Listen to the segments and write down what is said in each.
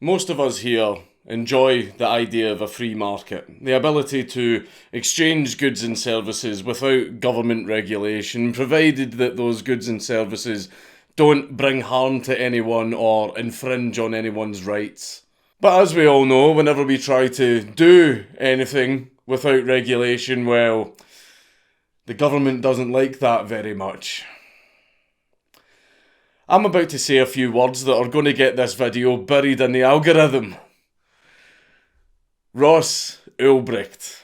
Most of us here enjoy the idea of a free market, the ability to exchange goods and services without government regulation, provided that those goods and services don't bring harm to anyone or infringe on anyone's rights. But as we all know, whenever we try to do anything without regulation, well, the government doesn't like that very much. I'm about to say a few words that are going to get this video buried in the algorithm. Ross Ulbricht,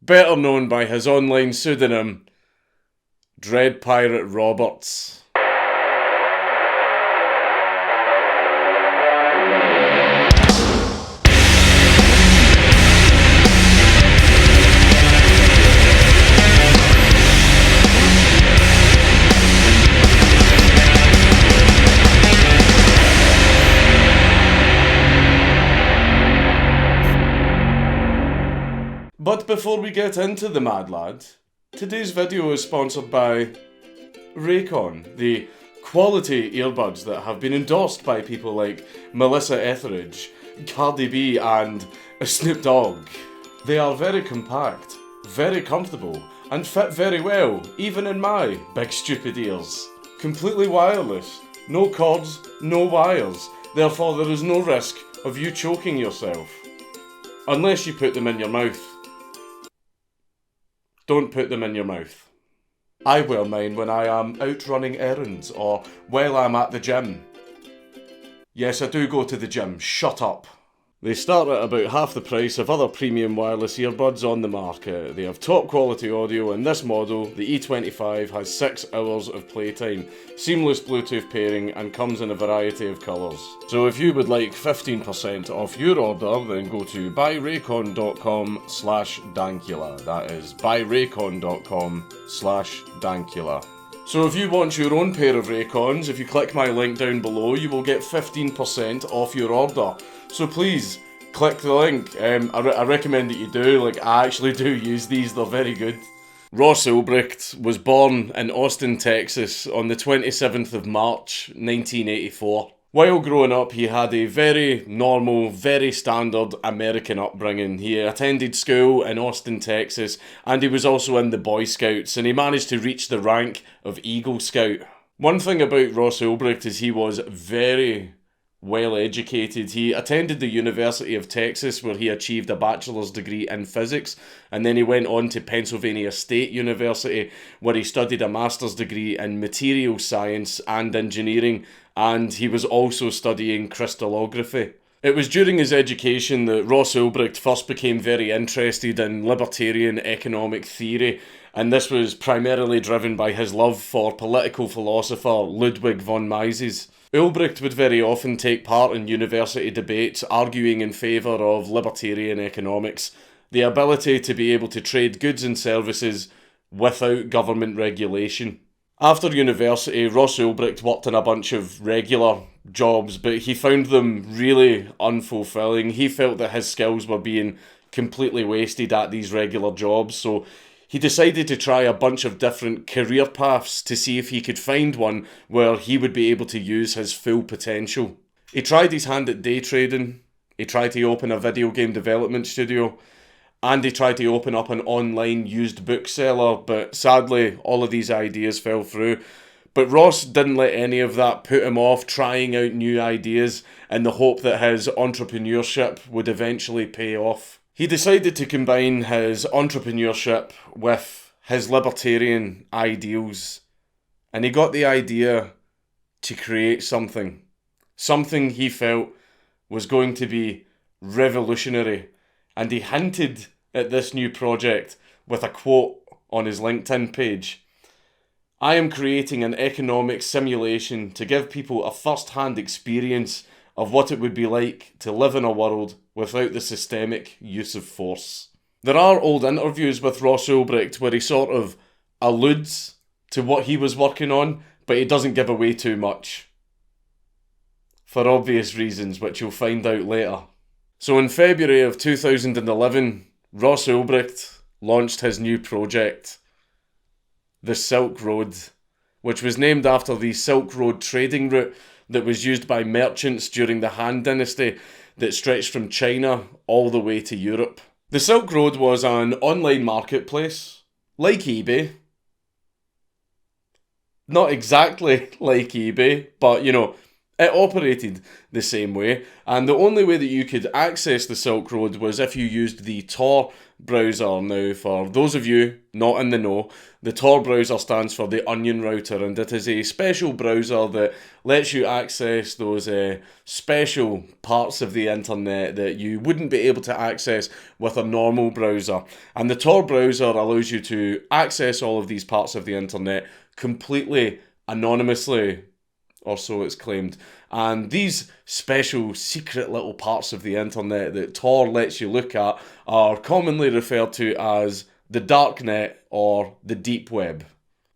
better known by his online pseudonym, Dread Pirate Roberts. But before we get into the mad lad, today's video is sponsored by Raycon, the quality earbuds that have been endorsed by people like Melissa Etheridge, Cardi B and Snoop Dogg. They are very compact, very comfortable and fit very well, even in my big stupid ears. Completely wireless, no cords, no wires, therefore there is no risk of you choking yourself. Unless you put them in your mouth. Don't put them in your mouth. I wear mine when I am out running errands or while I'm at the gym. Yes, I do go to the gym, shut up. They start at about half the price of other premium wireless earbuds on the market. They have top quality audio and this model, the E25, has 6 hours of playtime, seamless Bluetooth pairing and comes in a variety of colours. So if you would like 15% off your order, then go to buyraycon.com/Dankula. That is buyraycon.com/Dankula. So if you want your own pair of Raycons, if you click my link down below, you will get 15% off your order. So please, click the link. I recommend that you do. I actually do use these, they're very good. Ross Ulbricht was born in Austin, Texas on the 27th of March, 1984. While growing up, he had a very normal, very standard American upbringing. He attended school in Austin, Texas, and he was also in the Boy Scouts, and he managed to reach the rank of Eagle Scout. One thing about Ross Ulbricht is he was very well educated. He attended the University of Texas, where he achieved a bachelor's degree in physics, and then he went on to Pennsylvania State University, where he studied a master's degree in material science and engineering, and he was also studying crystallography. It was during his education that Ross Ulbricht first became very interested in libertarian economic theory, and this was primarily driven by his love for political philosopher Ludwig von Mises. Ulbricht would very often take part in university debates arguing in favour of libertarian economics, the ability to be able to trade goods and services without government regulation. After university, Ross Ulbricht worked in a bunch of regular jobs, but he found them really unfulfilling. He felt that his skills were being completely wasted at these regular jobs, so he decided to try a bunch of different career paths to see if he could find one where he would be able to use his full potential. He tried his hand at day trading, he tried to open a video game development studio, and he tried to open up an online used bookseller, but sadly all of these ideas fell through. But Ross didn't let any of that put him off trying out new ideas in the hope that his entrepreneurship would eventually pay off. He decided to combine his entrepreneurship with his libertarian ideals, and he got the idea to create something he felt was going to be revolutionary, and he hinted at this new project with a quote on his LinkedIn page. "I am creating an economic simulation to give people a first-hand experience of what it would be like to live in a world without the systemic use of force." There are old interviews with Ross Ulbricht where he sort of alludes to what he was working on, but he doesn't give away too much. For obvious reasons, which you'll find out later. So in February of 2011, Ross Ulbricht launched his new project, the Silk Road, which was named after the Silk Road trading route that was used by merchants during the Han Dynasty that stretched from China all the way to Europe. The Silk Road was an online marketplace, like eBay. Not exactly like eBay, but it operated the same way, and the only way that you could access the Silk Road was if you used the Tor browser. Now, for those of you not in the know, the Tor browser stands for the Onion Router, and it is a special browser that lets you access those special parts of the internet that you wouldn't be able to access with a normal browser. And the Tor browser allows you to access all of these parts of the internet completely anonymously, or so it's claimed. And these special secret little parts of the internet that Tor lets you look at are commonly referred to as the darknet or the deep web.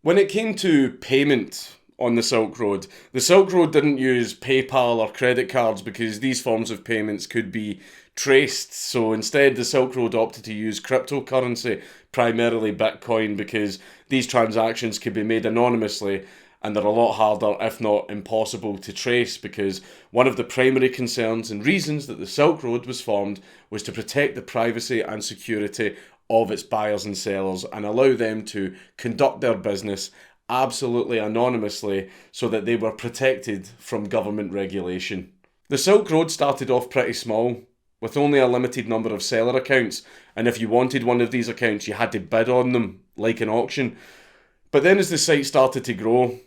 When it came to payment on the Silk Road didn't use PayPal or credit cards because these forms of payments could be traced. So instead, the Silk Road opted to use cryptocurrency, primarily Bitcoin, because these transactions could be made anonymously, and they're a lot harder, if not impossible, to trace, because one of the primary concerns and reasons that the Silk Road was formed was to protect the privacy and security of its buyers and sellers and allow them to conduct their business absolutely anonymously so that they were protected from government regulation. The Silk Road started off pretty small, with only a limited number of seller accounts, and if you wanted one of these accounts, you had to bid on them, like an auction. But then as the site started to grow,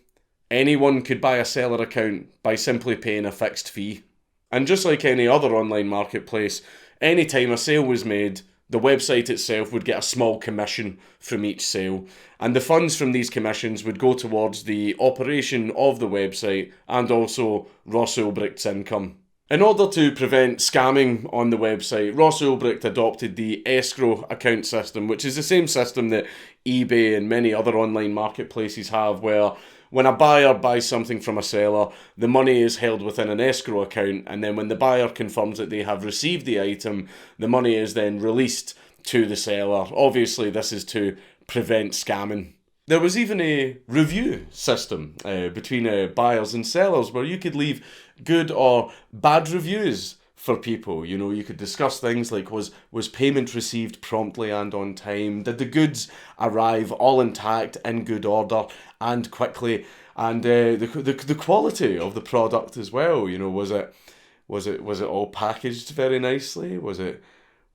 anyone could buy a seller account by simply paying a fixed fee. And just like any other online marketplace, anytime a sale was made, the website itself would get a small commission from each sale. And the funds from these commissions would go towards the operation of the website and also Ross Ulbricht's income. In order to prevent scamming on the website, Ross Ulbricht adopted the escrow account system, which is the same system that eBay and many other online marketplaces have, where when a buyer buys something from a seller, the money is held within an escrow account, and then when the buyer confirms that they have received the item, the money is then released to the seller. Obviously, this is to prevent scamming. There was even a review system between buyers and sellers where you could leave good or bad reviews for people. You could discuss things like, was payment received promptly and on time? Did the goods arrive all intact, in good order and quickly? And the quality of the product as well. Was it all packaged very nicely? Was it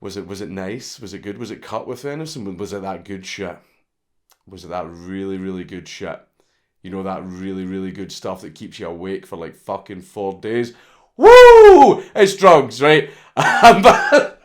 nice? Was it good? Was it cut with anything? Was it that good shit? Was it that really, really good shit? That really, really good stuff that keeps you awake for like fucking 4 days? Woo! It's drugs, right? But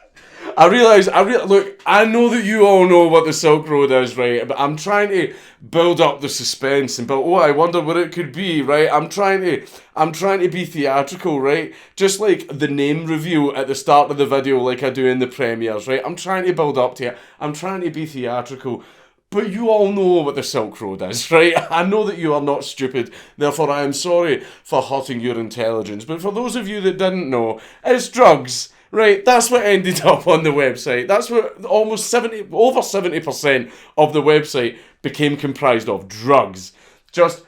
look, I know that you all know what the Silk Road is, right? But I'm trying to build up the suspense and I wonder what it could be, right? I'm trying to be theatrical, right? Just like the name review at the start of the video, like I do in the premieres, right? I'm trying to build up to it. I'm trying to be theatrical. But you all know what the Silk Road is, right? I know that you are not stupid, therefore I am sorry for hurting your intelligence. But for those of you that didn't know, it's drugs, right? That's what ended up on the website. That's what over 70% of the website became comprised of. Drugs. Just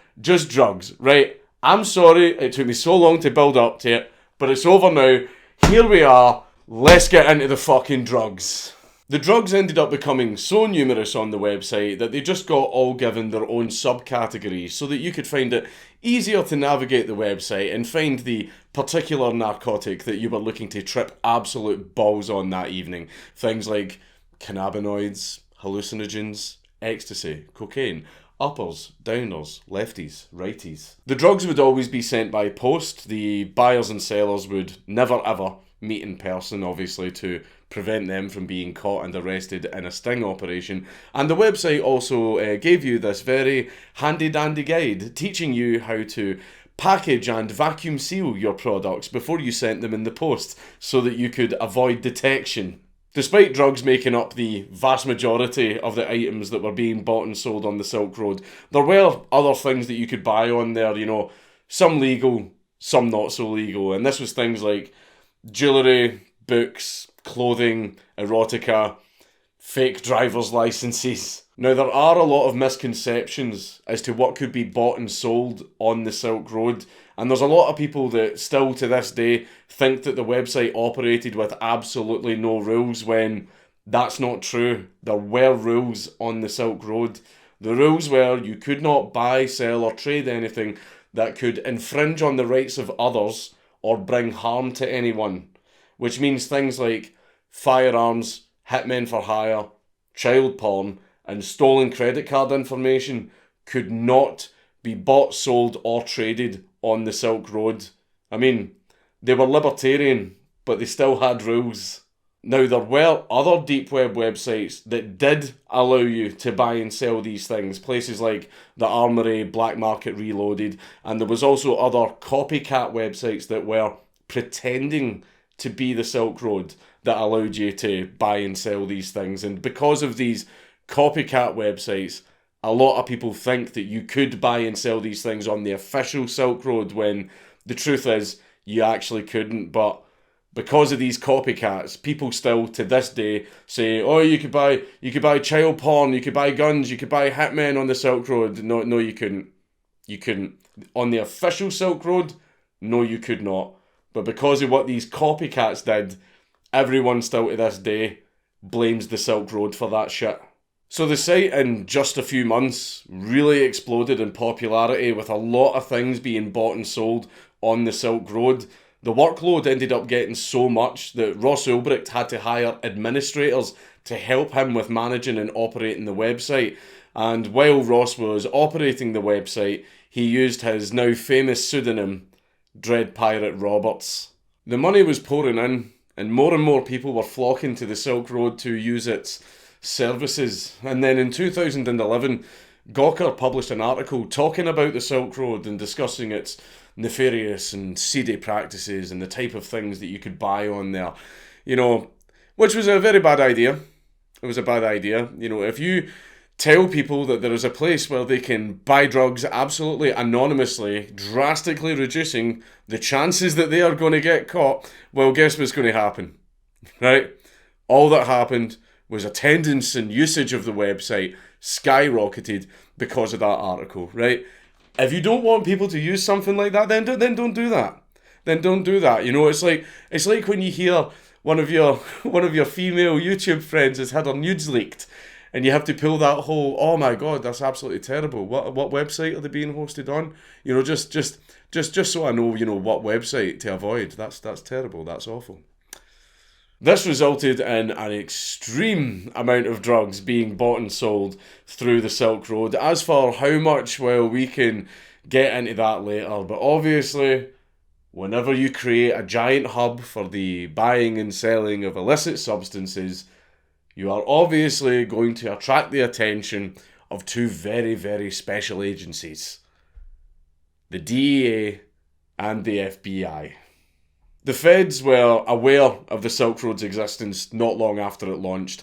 drugs, right? I'm sorry it took me so long to build up to it, but it's over now. Here we are. Let's get into the fucking drugs. The drugs ended up becoming so numerous on the website that they just got all given their own subcategories so that you could find it easier to navigate the website and find the particular narcotic that you were looking to trip absolute balls on that evening. Things like cannabinoids, hallucinogens, ecstasy, cocaine, uppers, downers, lefties, righties. The drugs would always be sent by post. The buyers and sellers would never ever meet in person, obviously, to prevent them from being caught and arrested in a sting operation. And the website also gave you this very handy-dandy guide teaching you how to package and vacuum seal your products before you sent them in the post so that you could avoid detection. Despite drugs making up the vast majority of the items that were being bought and sold on the Silk Road, there were other things that you could buy on there, some legal, some not so legal. And this was things like jewellery, books, clothing, erotica, fake driver's licenses. Now, there are a lot of misconceptions as to what could be bought and sold on the Silk Road, And there's a lot of people that still to this day think that the website operated with absolutely no rules when that's not true. There were rules on the Silk Road. The rules were you could not buy, sell or trade anything that could infringe on the rights of others or bring harm to anyone. Which means things like firearms, hitmen for hire, child porn and stolen credit card information could not be bought, sold or traded on the Silk Road. I mean, they were libertarian, but they still had rules. Now, there were other deep web websites that did allow you to buy and sell these things, places like the Armory, Black Market Reloaded, and there was also other copycat websites that were pretending to be the Silk Road that allowed you to buy and sell these things. And because of these copycat websites, a lot of people think that you could buy and sell these things on the official Silk Road when the truth is you actually couldn't. But because of these copycats, people still to this day say, oh, you could buy child porn, you could buy guns, you could buy hitmen on the Silk Road. No, you couldn't. You couldn't. On the official Silk Road, no, you could not. But because of what these copycats did, everyone still to this day blames the Silk Road for that shit. So the site in just a few months really exploded in popularity with a lot of things being bought and sold on the Silk Road. The workload ended up getting so much that Ross Ulbricht had to hire administrators to help him with managing and operating the website. And while Ross was operating the website, he used his now famous pseudonym, Dread Pirate Roberts. The money was pouring in, and more people were flocking to the Silk Road to use its services. And then in 2011, Gawker published an article talking about the Silk Road and discussing its nefarious and seedy practices and the type of things that you could buy on there. You know, which was a very bad idea. It was a bad idea. You know, if you tell people that there is a place where they can buy drugs absolutely anonymously, drastically reducing the chances that they are going to get caught, well, guess what's going to happen, right? All that happened was attendance and usage of the website skyrocketed because of that article, right? If you don't want people to use something like that, then don't do that. Then don't do that. You know, it's like when you hear one of your female YouTube friends has had her nudes leaked, and you have to pull that whole, oh my god, that's absolutely terrible. What website are they being hosted on? You know, just so I know, you know, what website to avoid. That's terrible. That's awful. This resulted in an extreme amount of drugs being bought and sold through the Silk Road. As for how much, well, we can get into that later. But obviously, whenever you create a giant hub for the buying and selling of illicit substances, you are obviously going to attract the attention of two very, very special agencies. The DEA and the FBI. The feds were aware of the Silk Road's existence not long after it launched,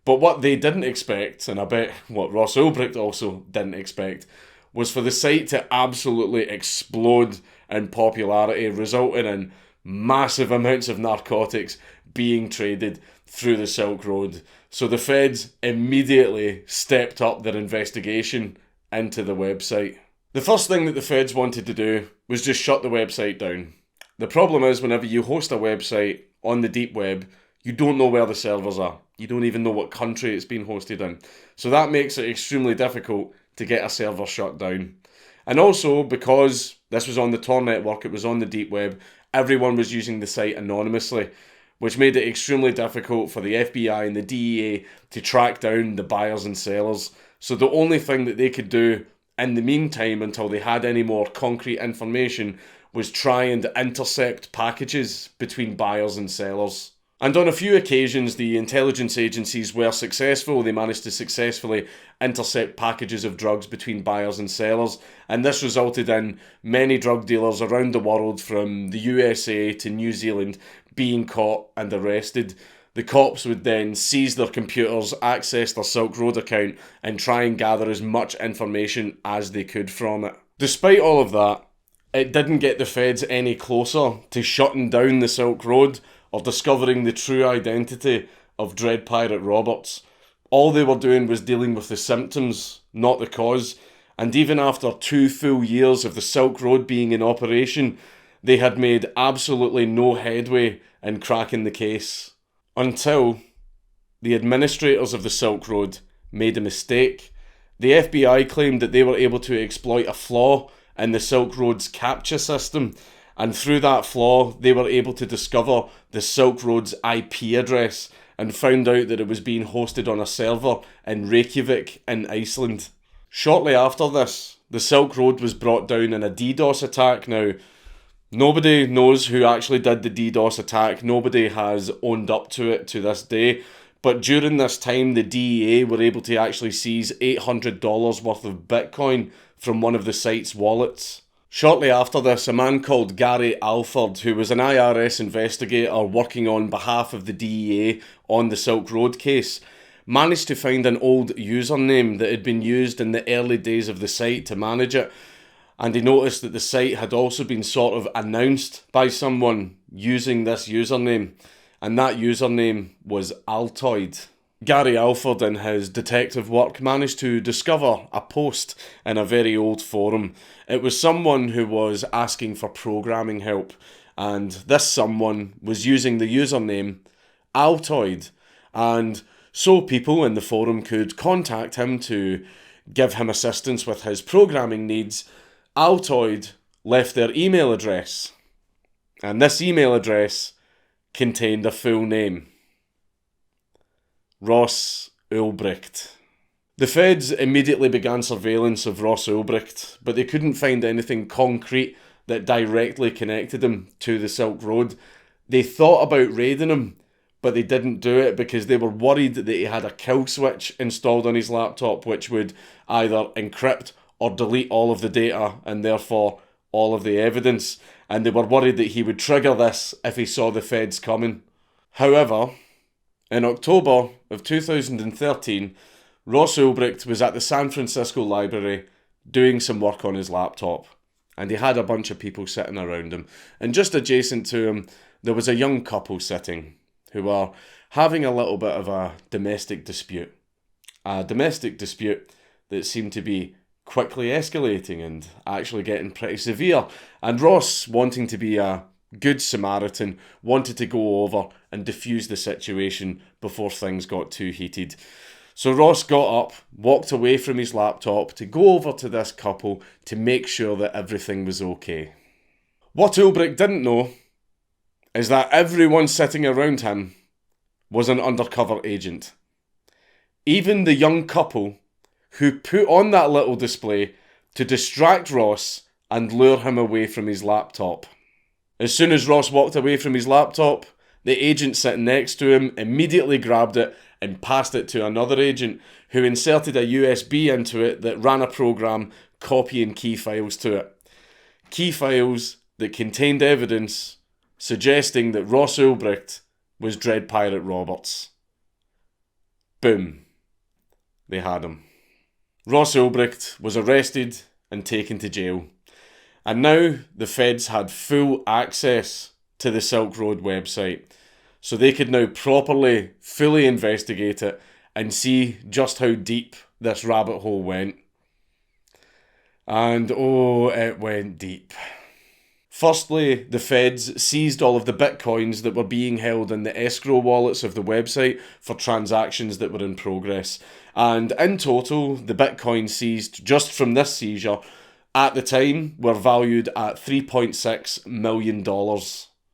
but what they didn't expect, and I bet what Ross Ulbricht also didn't expect, was for the site to absolutely explode in popularity, resulting in massive amounts of narcotics being traded through the Silk Road. So the feds immediately stepped up their investigation into the website. The first thing that the feds wanted to do was just shut the website down. The problem is, whenever you host a website on the deep web, you don't know where the servers are. You don't even know what country it's been hosted in. So that makes it extremely difficult to get a server shut down. And also, because this was on the Tor network, it was on the deep web, everyone was using the site anonymously, which made it extremely difficult for the FBI and the DEA to track down the buyers and sellers. So the only thing that they could do in the meantime, until they had any more concrete information, was try and intercept packages between buyers and sellers. And on a few occasions, the intelligence agencies were successful. They managed to successfully intercept packages of drugs between buyers and sellers. And this resulted in many drug dealers around the world, from the USA to New Zealand, being caught and arrested. The cops would then seize their computers, access their Silk Road account, and try and gather as much information as they could from it. Despite all of that, it didn't get the feds any closer to shutting down the Silk Road or discovering the true identity of Dread Pirate Roberts. All they were doing was dealing with the symptoms, not the cause. And even after 2 full years of the Silk Road being in operation, they had made absolutely no headway in cracking the case. Until the administrators of the Silk Road made a mistake. The FBI claimed that they were able to exploit a flaw in the Silk Road's CAPTCHA system, and through that flaw, they were able to discover the Silk Road's IP address and found out that it was being hosted on a server in Reykjavik in Iceland. Shortly after this, the Silk Road was brought down in a DDoS attack. Now, nobody knows who actually did the DDoS attack. Nobody has owned up to it to this day. But during this time, the DEA were able to actually seize $800 worth of Bitcoin from one of the site's wallets. Shortly after this, a man called Gary Alford, who was an IRS investigator working on behalf of the DEA on the Silk Road case, managed to find an old username that had been used in the early days of the site to manage it. And he noticed that the site had also been sort of announced by someone using this username. And that username was Altoid. Gary Alford, in his detective work, managed to discover a post in a very old forum. It was someone who was asking for programming help, and this someone was using the username Altoid. And so people in the forum could contact him to give him assistance with his programming needs. Altoid left their email address, and this email address contained a full name: Ross Ulbricht. The feds immediately began surveillance of Ross Ulbricht, but they couldn't find anything concrete that directly connected him to the Silk Road. They thought about raiding him, but they didn't do it because they were worried that he had a kill switch installed on his laptop, which would either encrypt or delete all of the data and therefore all of the evidence. And they were worried that he would trigger this if he saw the feds coming. However, in October of 2013, Ross Ulbricht was at the San Francisco Library doing some work on his laptop, and he had a bunch of people sitting around him. And just adjacent to him, there was a young couple sitting who were having a little bit of a domestic dispute. A domestic dispute that seemed to be quickly escalating and actually getting pretty severe. And Ross, wanting to be a good Samaritan, wanted to go over and diffuse the situation before things got too heated. So Ross got up, walked away from his laptop to go over to this couple to make sure that everything was okay. What Ulbricht didn't know is that everyone sitting around him was an undercover agent. Even the young couple who put on that little display to distract Ross and lure him away from his laptop. As soon as Ross walked away from his laptop, the agent sitting next to him immediately grabbed it and passed it to another agent who inserted a USB into it that ran a program copying key files to it. Key files that contained evidence suggesting that Ross Ulbricht was Dread Pirate Roberts. Boom. They had him. Ross Ulbricht was arrested and taken to jail. And now the feds had full access to the Silk Road website, so they could now properly, fully investigate it and see just how deep this rabbit hole went. And oh, it went deep. Firstly, the feds seized all of the bitcoins that were being held in the escrow wallets of the website for transactions that were in progress. And in total, the bitcoins seized just from this seizure at the time were valued at $3.6 million.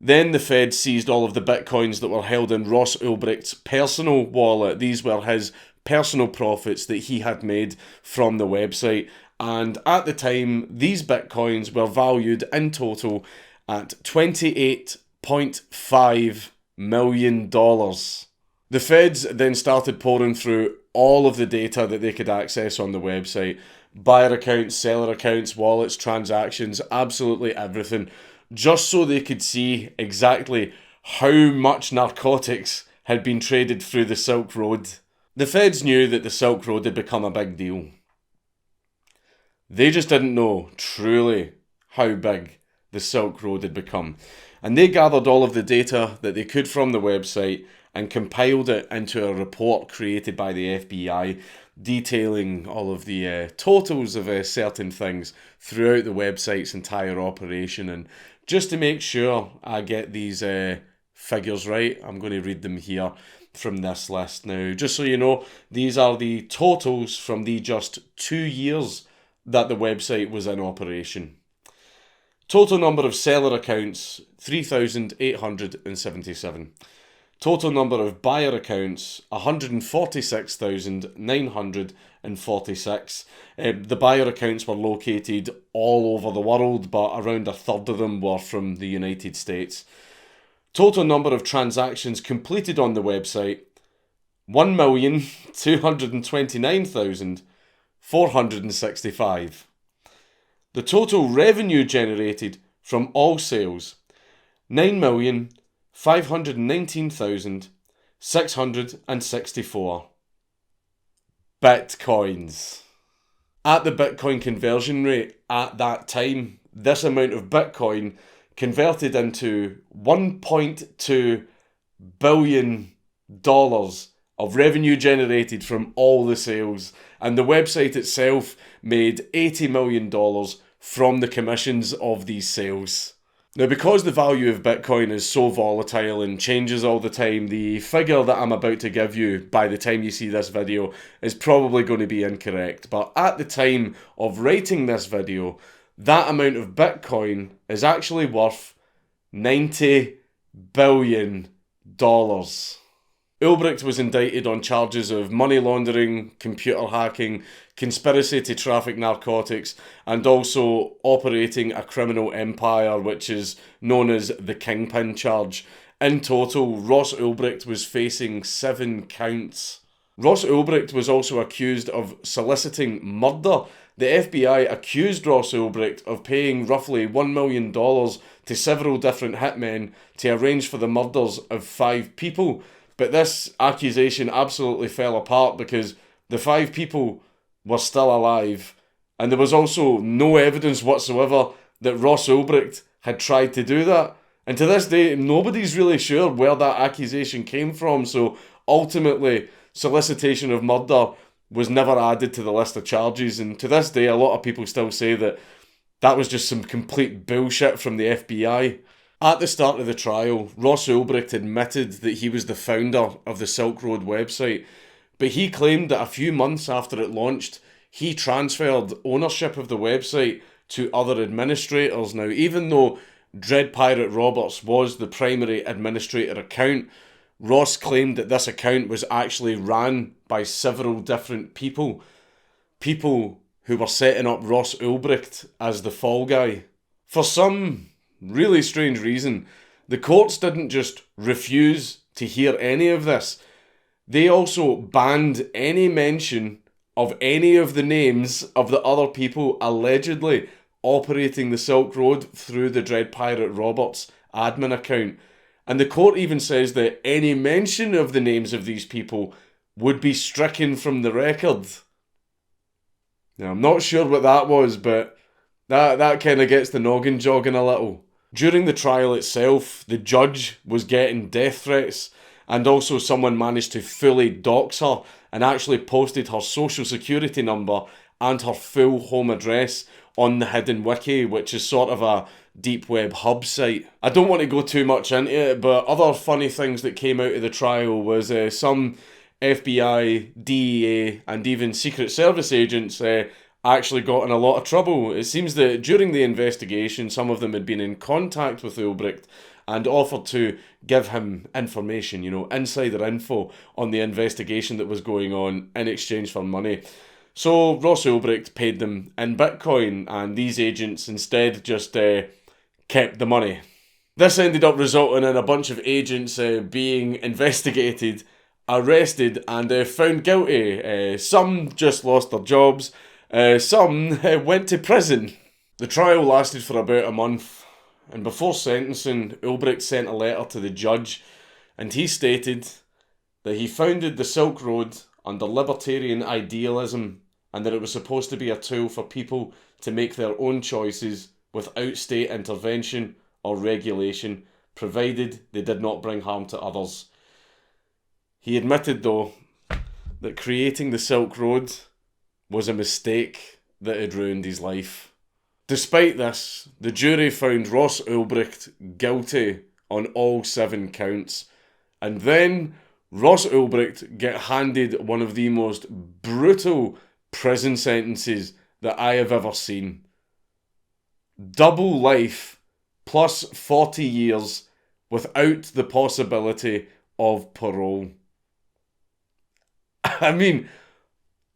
Then the feds seized all of the bitcoins that were held in Ross Ulbricht's personal wallet. These were his personal profits that he had made from the website. And at the time, these bitcoins were valued in total at $28.5 million. The feds then started pouring through all of the data that they could access on the website. Buyer accounts, seller accounts, wallets, transactions, absolutely everything. Just so they could see exactly how much narcotics had been traded through the Silk Road. The feds knew that the Silk Road had become a big deal. They just didn't know truly how big the Silk Road had become. And they gathered all of the data that they could from the website and compiled it into a report created by the FBI detailing all of the totals of certain things throughout the website's entire operation. And just to make sure I get these figures right, I'm going to read them here from this list. Now, just so you know, these are the totals from the just 2 years that the website was in operation. Total number of seller accounts, 3,877. Total number of buyer accounts, 146,946. The buyer accounts were located all over the world, but around a third of them were from the United States. Total number of transactions completed on the website, 1,229,465. The total revenue generated from all sales, 9,519,664 Bitcoins. At the Bitcoin conversion rate at that time, this amount of Bitcoin converted into $1.2 billion of revenue generated from all the sales, and the website itself made $80 million from the commissions of these sales. Now, because the value of Bitcoin is so volatile and changes all the time, the figure that I'm about to give you by the time you see this video is probably going to be incorrect. But at the time of writing this video, that amount of Bitcoin is actually worth $90 billion. Ulbricht was indicted on charges of money laundering, computer hacking, conspiracy to traffic narcotics, and also operating a criminal empire, which is known as the Kingpin charge. In total, Ross Ulbricht was facing 7 counts. Ross Ulbricht was also accused of soliciting murder. The FBI accused Ross Ulbricht of paying roughly $1 million to several different hitmen to arrange for the murders of 5 people. But this accusation absolutely fell apart because the 5 people were still alive, and there was also no evidence whatsoever that Ross Ulbricht had tried to do that. And to this day, nobody's really sure where that accusation came from, so ultimately, solicitation of murder was never added to the list of charges, and to this day, a lot of people still say that that was just some complete bullshit from the FBI. At the start of the trial, Ross Ulbricht admitted that he was the founder of the Silk Road website, but he claimed that a few months after it launched, he transferred ownership of the website to other administrators. Now, even though Dread Pirate Roberts was the primary administrator account, Ross claimed that this account was actually ran by several different people. People who were setting up Ross Ulbricht as the fall guy. For some really strange reason, the courts didn't just refuse to hear any of this. They also banned any mention of any of the names of the other people allegedly operating the Silk Road through the Dread Pirate Roberts admin account. And the court even says that any mention of the names of these people would be stricken from the record. Now, I'm not sure what that was, but that kind of gets the noggin jogging a little. During the trial itself, the judge was getting death threats, and also someone managed to fully dox her and actually posted her social security number and her full home address on the Hidden Wiki, which is sort of a deep web hub site. I don't want to go too much into it, but other funny things that came out of the trial was some FBI, DEA, and even Secret Service agents actually got in a lot of trouble. It seems that during the investigation, some of them had been in contact with Ulbricht and offered to give him information, insider info on the investigation that was going on in exchange for money. So Ross Ulbricht paid them in Bitcoin, and these agents instead just kept the money. This ended up resulting in a bunch of agents being investigated, arrested, and found guilty. Some just lost their jobs. Some went to prison. The trial lasted for about a month, and before sentencing, Ulbricht sent a letter to the judge, and he stated that he founded the Silk Road under libertarian idealism, and that it was supposed to be a tool for people to make their own choices without state intervention or regulation, provided they did not bring harm to others. He admitted, though, that creating the Silk Road was a mistake that had ruined his life. Despite this, the jury found Ross Ulbricht guilty on all 7 counts, and then Ross Ulbricht get handed one of the most brutal prison sentences that I have ever seen. Double life plus 40 years without the possibility of parole. I mean,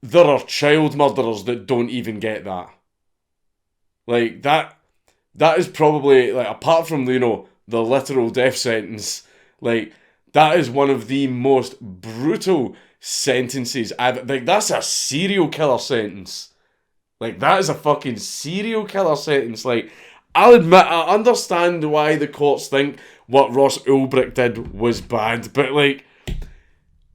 there are child murderers that don't even get that. Like, that is probably, like, apart from, you know, the literal death sentence, like, that is one of the most brutal sentences I've, like, that's a serial killer sentence. Like, that is a fucking serial killer sentence. Like, I'll admit, I understand why the courts think what Ross Ulbricht did was bad, but, like,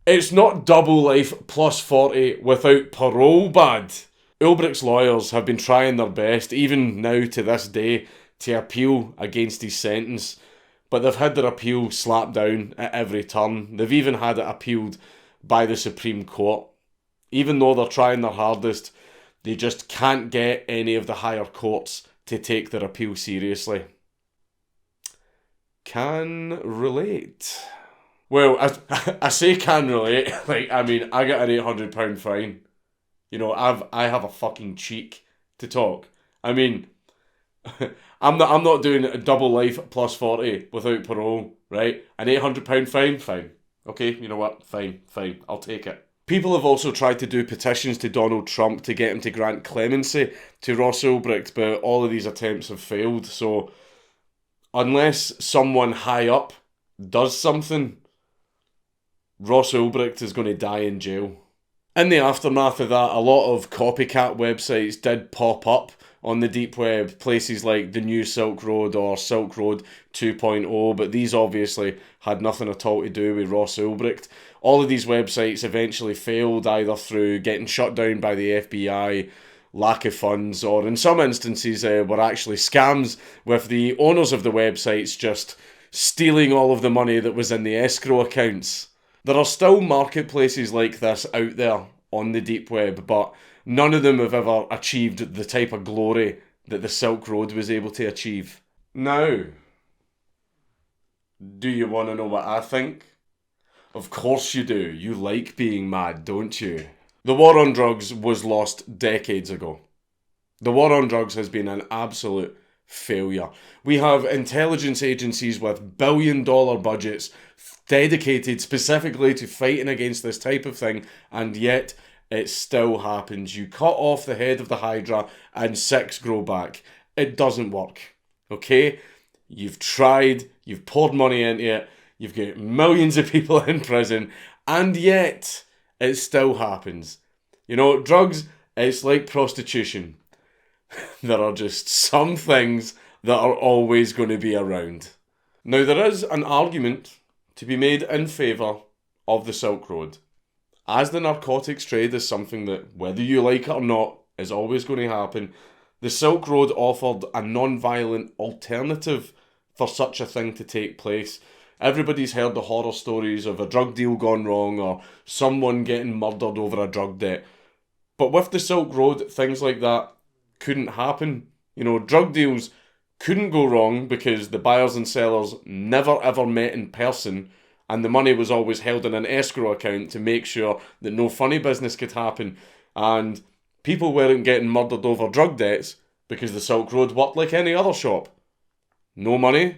it's not double life plus 40 without parole bad. Ulbricht's lawyers have been trying their best, even now to this day, to appeal against his sentence, but they've had their appeal slapped down at every turn. They've even had it appealed by the Supreme Court. Even though they're trying their hardest, they just can't get any of the higher courts to take their appeal seriously. Can relate. Well, I say can relate. Like, I mean, I get an £800 fine. You know, I have a fucking cheek to talk. I mean, I'm not doing a double life plus 40 without parole, right? An £800 fine, fine. Okay, you know what? Fine, I'll take it. People have also tried to do petitions to Donald Trump to get him to grant clemency to Ross Ulbricht, but all of these attempts have failed. So, unless someone high up does something, Ross Ulbricht is going to die in jail. In the aftermath of that, a lot of copycat websites did pop up on the deep web, places like the New Silk Road or Silk Road 2.0, but these obviously had nothing at all to do with Ross Ulbricht. All of these websites eventually failed, either through getting shut down by the FBI, lack of funds, or in some instances were actually scams, with the owners of the websites just stealing all of the money that was in the escrow accounts. There are still marketplaces like this out there on the deep web, but none of them have ever achieved the type of glory that the Silk Road was able to achieve. Now, do you want to know what I think? Of course you do. You like being mad, don't you? The war on drugs was lost decades ago. The war on drugs has been an absolute failure. We have intelligence agencies with billion-dollar budgets dedicated specifically to fighting against this type of thing, and yet it still happens. You cut off the head of the Hydra and 6 grow back. It doesn't work. Okay? You've tried, you've poured money into it, you've got millions of people in prison, and yet it still happens. You know, drugs, it's like prostitution. There are just some things that are always going to be around. Now, there is an argument to be made in favour of the Silk Road, as the narcotics trade is something that, whether you like it or not, is always going to happen. The Silk Road offered a non-violent alternative for such a thing to take place. Everybody's heard the horror stories of a drug deal gone wrong or someone getting murdered over a drug debt. But with the Silk Road, things like that couldn't happen. You know, drug deals couldn't go wrong because the buyers and sellers never ever met in person, and the money was always held in an escrow account to make sure that no funny business could happen, and people weren't getting murdered over drug debts because the Silk Road worked like any other shop. No money,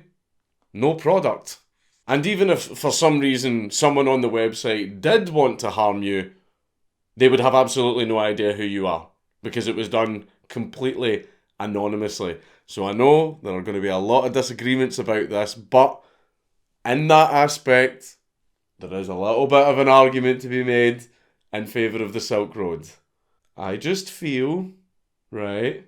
no product. And even if for some reason someone on the website did want to harm you, they would have absolutely no idea who you are because it was done completely anonymously. So I know there are going to be a lot of disagreements about this, but in that aspect, there is a little bit of an argument to be made in favour of the Silk Road. I just feel, right,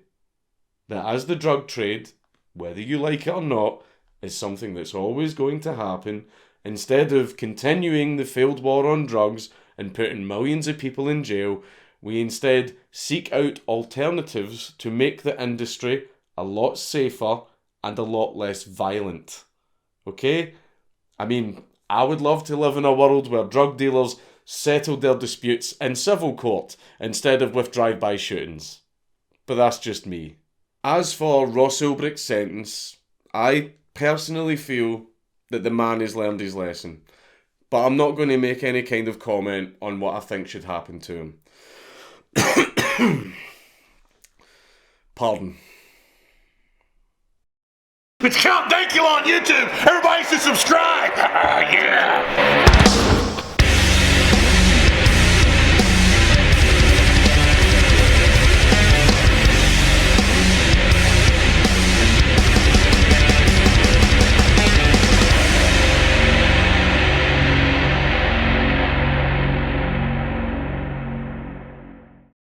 that as the drug trade, whether you like it or not, is something that's always going to happen, instead of continuing the failed war on drugs and putting millions of people in jail, we instead seek out alternatives to make the industry a lot safer and a lot less violent. Okay? I mean, I would love to live in a world where drug dealers settled their disputes in civil court instead of with drive-by shootings. But that's just me. As for Ross Ulbricht's sentence, I personally feel that the man has learned his lesson. But I'm not going to make any kind of comment on what I think should happen to him. Pardon. It's Count Dankula on YouTube. Everybody should subscribe. Yeah.